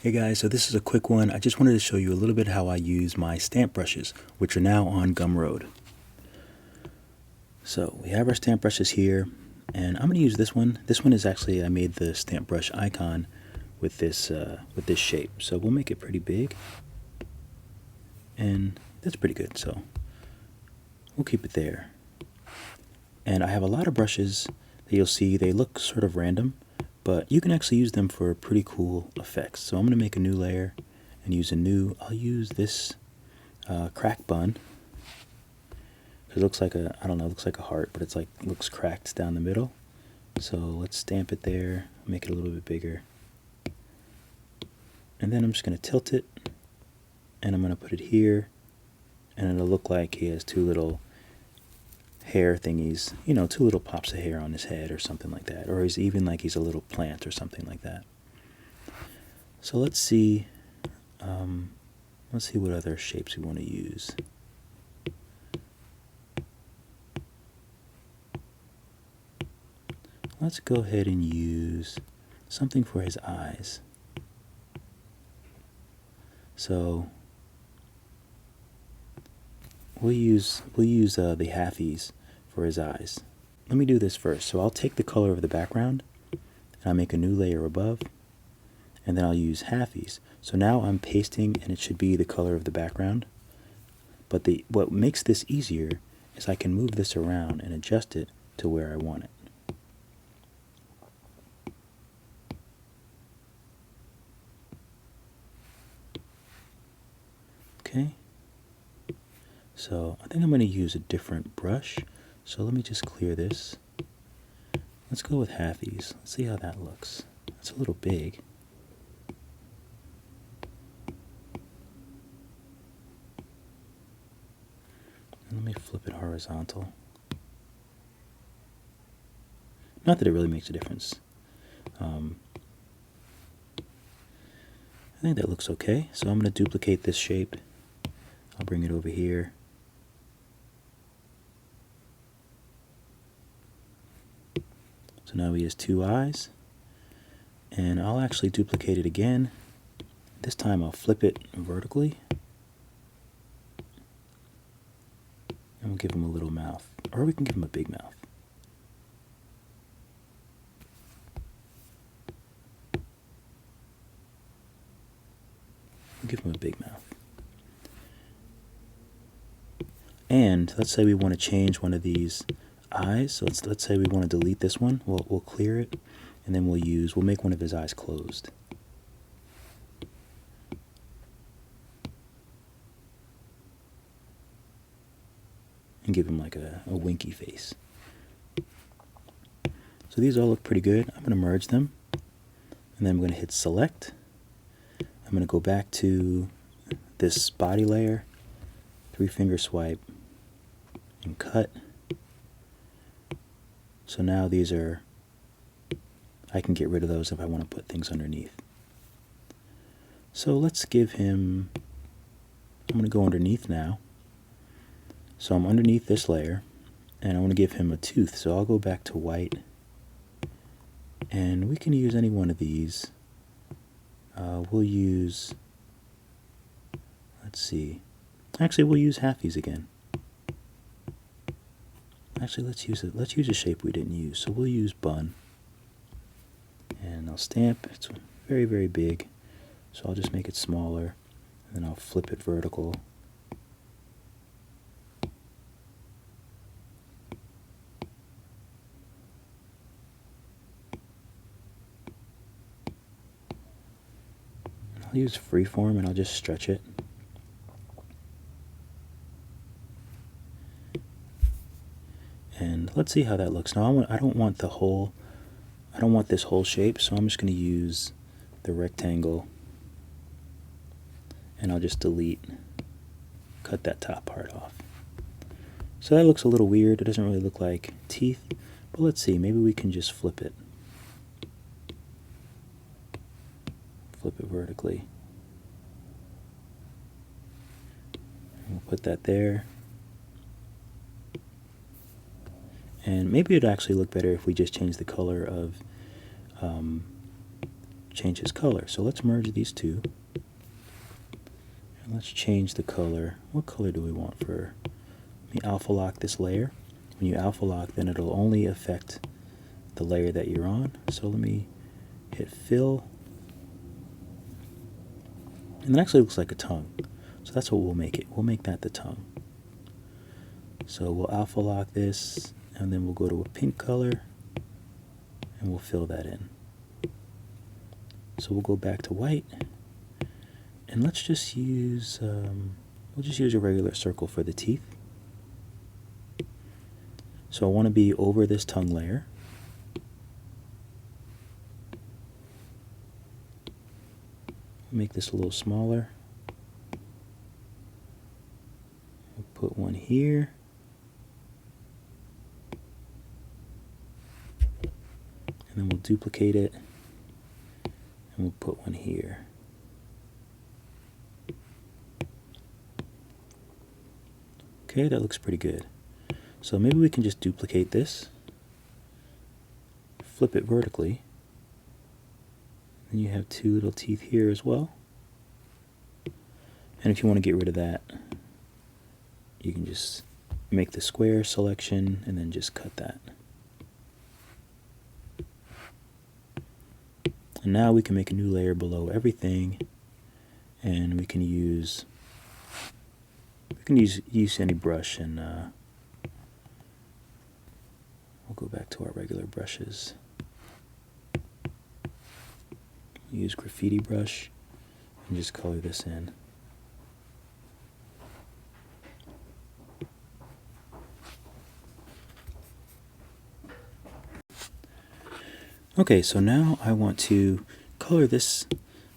Hey guys, so this is a quick one. I just wanted to show you a little bit how I use my stamp brushes, which are now on Gumroad. So we have our stamp brushes here, and I'm going to use this one. This one is actually, I made the stamp brush icon with this shape. So we'll make it pretty big, and that's pretty good. So we'll keep it there. And I have a lot of brushes that you'll see, they look sort of random, but you can actually use them for pretty cool effects. So I'm going to make a new layer and use I'll use this crack bun. It looks like I don't know, it looks like a heart, but looks cracked down the middle. So let's stamp it there, make it a little bit bigger. And then I'm just going to tilt it, and I'm going to put it here, and it'll look like he has two little hair thingies, two little pops of hair on his head or something like that. Or he's even like he's a little plant or something like that. So let's see what other shapes we want to use. Let's go ahead and use something for his eyes. So we'll use the halfies for his eyes. Let me do this first. So I'll take the color of the background and I'll make a new layer above, and then I'll use halfies. So now I'm pasting, and it should be the color of the background. But what makes this easier is I can move this around and adjust it to where I want it. Okay. So I think I'm going to use a different brush. So let me just clear this. Let's go with halfies. Let's see how that looks. It's a little big. Let me flip it horizontal. Not that it really makes a difference. I think that looks okay. So I'm going to duplicate this shape. I'll bring it over here. So now he has two eyes. And I'll actually duplicate it again. This time I'll flip it vertically. And we'll give him a little mouth. Or we can give him a big mouth. We'll give him a big mouth. And let's say we want to change one of these eyes. So let's say we want to delete this one. We'll clear it, and then we'll make one of his eyes closed. And give him like a winky face. So these all look pretty good. I'm going to merge them, and then I'm going to hit select. I'm going to go back to this body layer, 3-finger swipe, and cut. So now I can get rid of those if I want to put things underneath. So let's give him, I'm going to go underneath now. So I'm underneath this layer, and I want to give him a tooth. So I'll go back to white, and we can use any one of these. We'll use, let's see, actually we'll use halfies again. Actually, let's use a shape we didn't use. So we'll use bun, and I'll stamp. It's very, very big, so I'll just make it smaller, and then I'll flip it vertical. I'll use freeform, and I'll just stretch it. And let's see how that looks. Now I don't want this whole shape, so I'm just going to use the rectangle, and I'll just cut that top part off. So that looks a little weird. It doesn't really look like teeth, but let's see. Maybe we can just flip it. Flip it vertically. We'll put that there. And maybe it'd actually look better if we just change the color of change his color. So let's merge these two. And let's change the color. What color do we want for? Let me alpha lock this layer. When you alpha lock, then it'll only affect the layer that you're on. So let me hit fill. And it actually looks like a tongue. So that's what we'll make it. We'll make that the tongue. So we'll alpha lock this, and then we'll go to a pink color, and we'll fill that in. So we'll go back to white, and let's just use, we'll just use a regular circle for the teeth. So I want to be over this tongue layer. Make this a little smaller. We'll put one here. And then we'll duplicate it. And we'll put one here. Okay, that looks pretty good. So maybe we can just duplicate this. Flip it vertically. Then you have two little teeth here as well. And if you want to get rid of that, you can just make the square selection and then just cut that. And now we can make a new layer below everything, and we can use any brush, and we'll go back to our regular brushes. Use graffiti brush and just color this in. Okay, so now I want to color this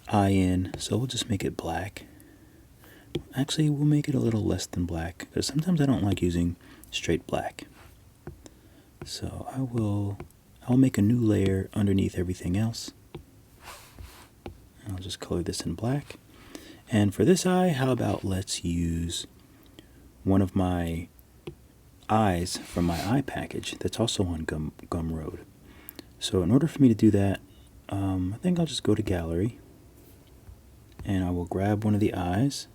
eye in, so we'll just make it black. Actually, we'll make it a little less than black, because sometimes I don't like using straight black. So I'll make a new layer underneath everything else. I'll just color this in black. And for this eye, how about let's use one of my eyes from my eye package that's also on Gumroad. So in order for me to do that, I think I'll just go to Gallery, and I will grab one of the eyes.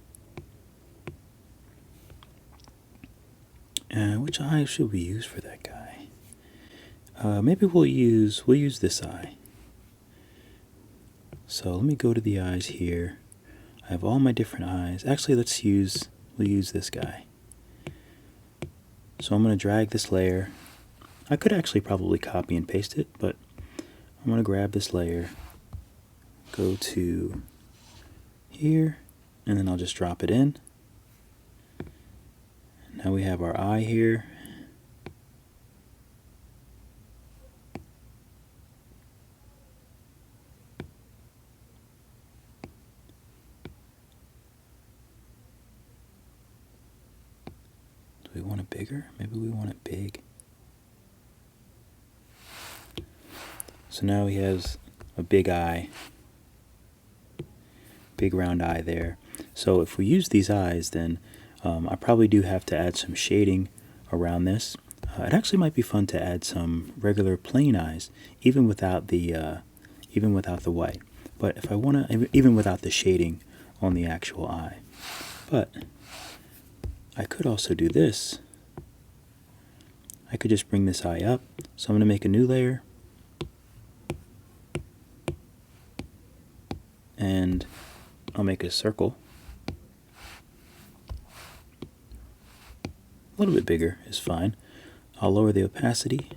Which eye should we use for that guy? Maybe we'll use this eye. So let me go to the eyes here. I have all my different eyes. Actually, we'll use this guy. So I'm going to drag this layer. I could actually probably copy and paste it, but I'm going to grab this layer, go to here, and then I'll just drop it in. Now we have our eye here. Do we want it bigger? Maybe we want it big. So now he has a big eye, big round eye there. So if we use these eyes, then I probably do have to add some shading around this. It actually might be fun to add some regular plain eyes, even without the white. But if I want to, even without the shading on the actual eye. But I could also do this. I could just bring this eye up. So I'm going to make a new layer. And I'll make a circle. A little bit bigger is fine. I'll lower the opacity.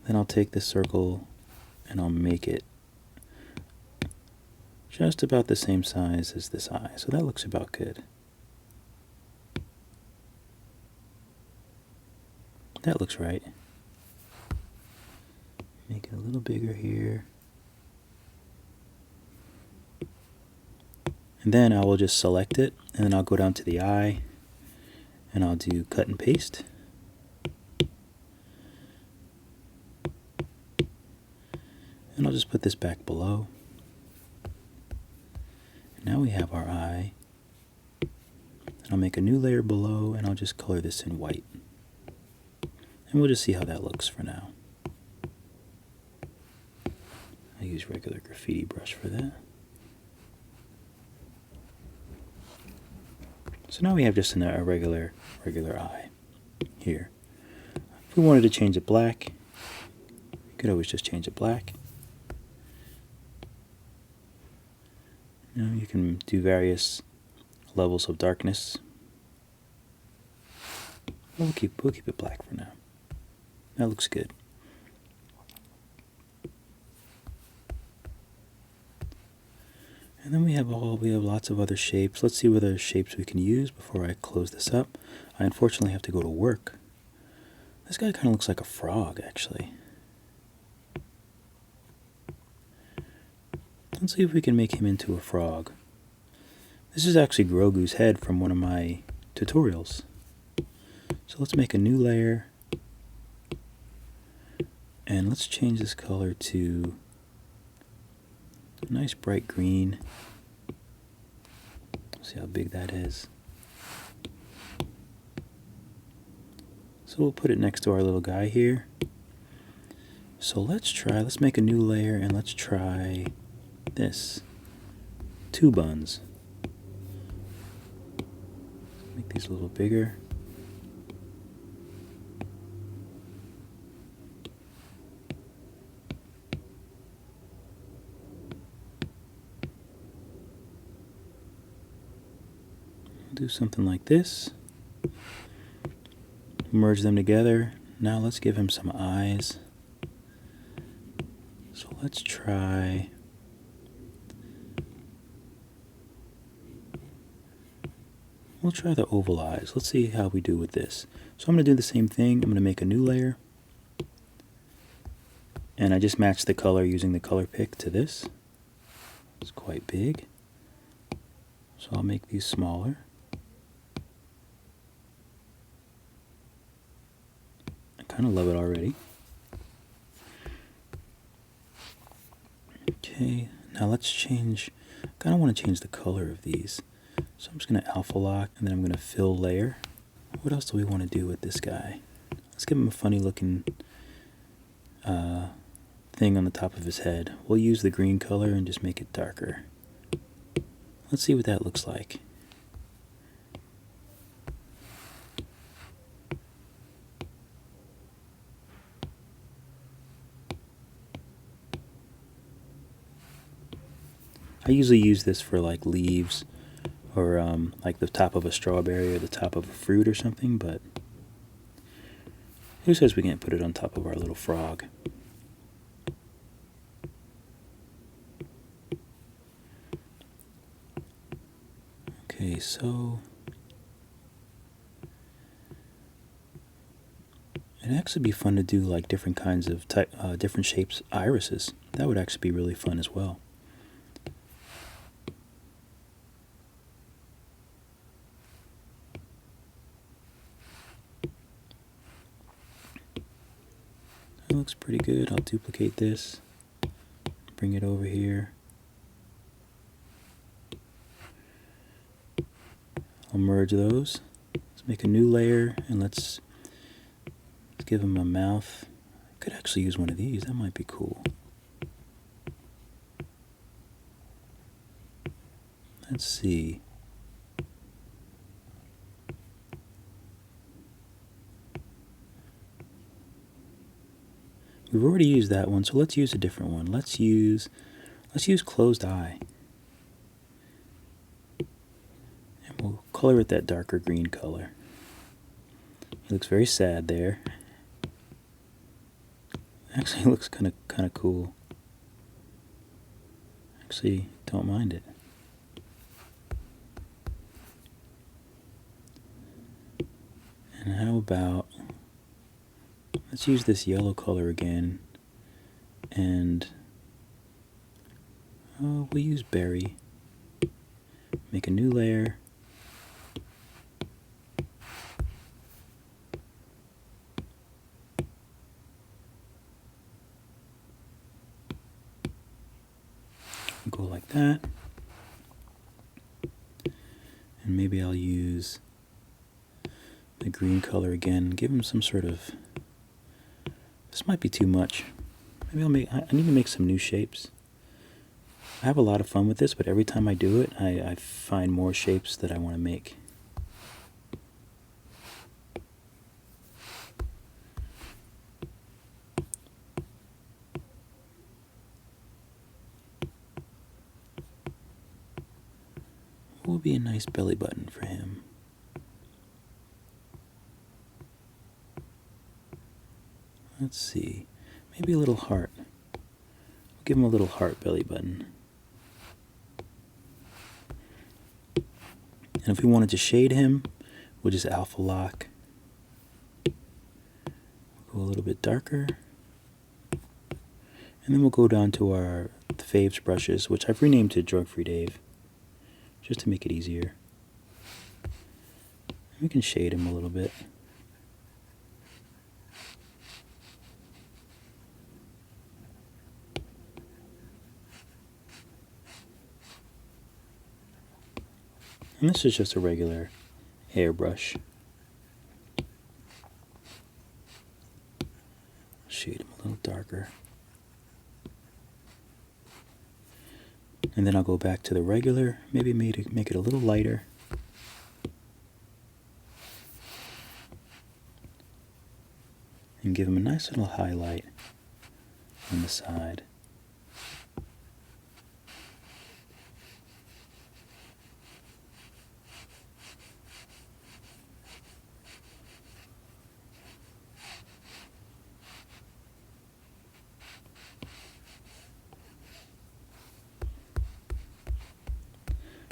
Then I'll take this circle and I'll make it just about the same size as this eye. So that looks about good. That looks right. Make it a little bigger here. And then I will just select it, and then I'll go down to the eye, and I'll do cut and paste. And I'll just put this back below. And now we have our eye. And I'll make a new layer below, and I'll just color this in white. And we'll just see how that looks for now. I use regular graffiti brush for that. So now we have just a regular eye here. If we wanted to change it black, you could always just change it black. You can do various levels of darkness. We'll keep it black for now. That looks good. And then we have lots of other shapes. Let's see what other shapes we can use before I close this up. I unfortunately have to go to work. This guy kind of looks like a frog, actually. Let's see if we can make him into a frog. This is actually Grogu's head from one of my tutorials. So let's make a new layer. And let's change this color to a nice bright green. See how big that is. So we'll put it next to our little guy here. So let's make a new layer and let's try this. 2 buns. Make these a little bigger. Do something like this. Merge them together. Now let's give him some eyes. So let's try the oval eyes. Let's see how we do with this. So I'm going to do the same thing. I'm going to make a new layer. And I just matched the color using the color pick to this. It's quite big. So I'll make these smaller. I kind of love it already. Okay, now let's change, I kind of want to change the color of these. So I'm just going to alpha lock and then I'm going to fill layer. What else do we want to do with this guy? Let's give him a funny looking thing on the top of his head. We'll use the green color and just make it darker. Let's see what that looks like. I usually use this for like leaves or like the top of a strawberry or the top of a fruit or something, but who says we can't put it on top of our little frog? Okay, so it'd actually be fun to do like different kinds of different shapes irises. That would actually be really fun as well. That looks pretty good. I'll duplicate this, bring it over here. I'll merge those. Let's make a new layer and let's give him a mouth. I could actually use one of these. That might be cool. Let's see. We've already used that one, so let's use a different one. Let's use closed eye. And we'll color it that darker green color. He looks very sad there. Actually, it looks kind of cool. Actually, don't mind it. And how about, let's use this yellow color again, and we'll use berry. Make a new layer. Go like that. And maybe I'll use the green color again. Give him some sort of, this might be too much. Maybe I need to make some new shapes. I have a lot of fun with this, but every time I do it, I find more shapes that I want to make. What would be a nice belly button for him? Let's see. Maybe a little heart. We'll give him a little heart belly button. And if we wanted to shade him, we'll just alpha lock. Go a little bit darker. And then we'll go down to our Faves brushes, which I've renamed to Drugfreedave, just to make it easier. We can shade him a little bit. And this is just a regular airbrush. Shade him a little darker. And then I'll go back to the regular, maybe make it a little lighter. And give him a nice little highlight on the side.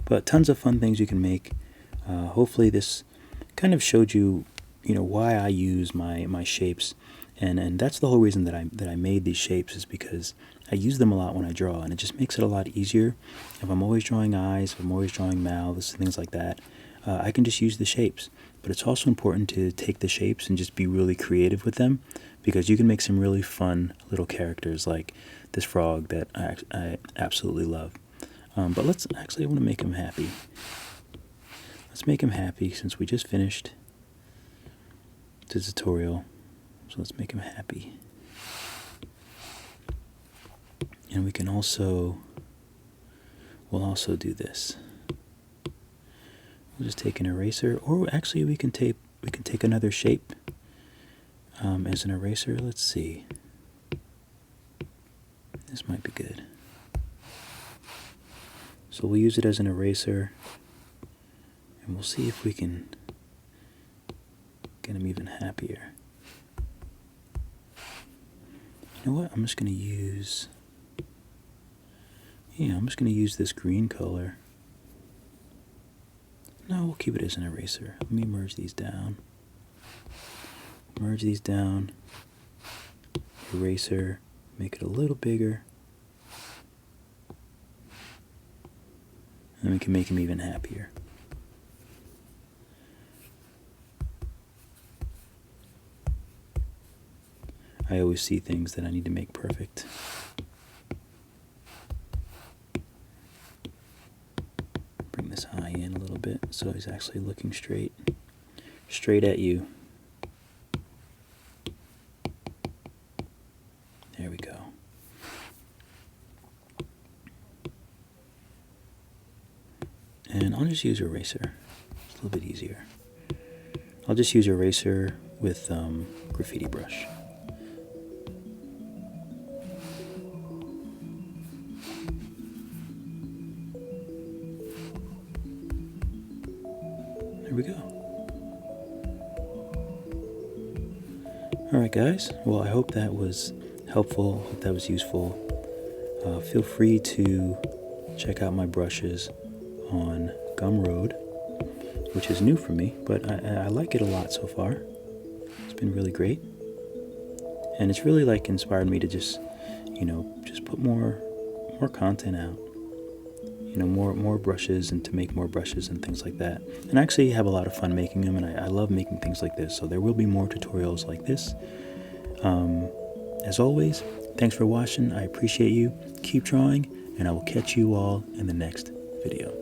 But tons of fun things you can make. Hopefully this kind of showed you, why I use my shapes, and that's the whole reason that I made these shapes, is because I use them a lot when I draw, and it just makes it a lot easier. If I'm always drawing eyes, if I'm always drawing mouths, things like that, I can just use the shapes. But it's also important to take the shapes and just be really creative with them, because you can make some really fun little characters like this frog that I absolutely love. But I want to make him happy. Let's make him happy since we just finished the tutorial. So let's make him happy. And we'll also do this. We'll just take an eraser, or actually we can take another shape as an eraser. Let's see. This might be good. So we'll use it as an eraser, and we'll see if we can get him even happier. You know what? I'm just going to use this green color. No, we'll keep it as an eraser. Let me merge these down. Eraser, make it a little bigger. And we can make him even happier. I always see things that I need to make perfect. Bring this high in a little bit so he's actually looking straight at you. There we go. And I'll just use eraser. It's a little bit easier. I'll just use eraser with graffiti brush. There we go. Alright guys, well I hope that was helpful, hope that was useful. Feel free to check out my brushes on Gumroad, which is new for me, but I like it a lot so far. It's been really great, and it's really inspired me to just put more content out, more brushes, and to make more brushes and things like that. And I actually have a lot of fun making them, and I love making things like this, so there will be more tutorials like this. As always, thanks for watching. I appreciate you. Keep drawing, and I will catch you all in the next video.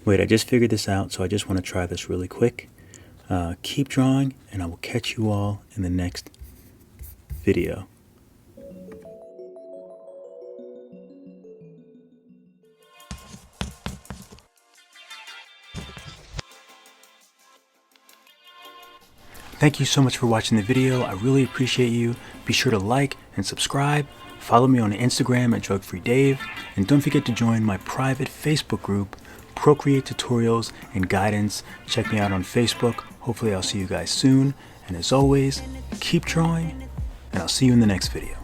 Wait, I just figured this out, so I just want to try this really quick. Keep drawing, and I will catch you all in the next video. Thank you so much for watching the video. I really appreciate you. Be sure to like and subscribe. Follow me on Instagram at Drugfreedave. And don't forget to join my private Facebook group, Procreate Tutorials and Guidance. Check me out on Facebook. Hopefully I'll see you guys soon. And as always, keep drawing, and I'll see you in the next video.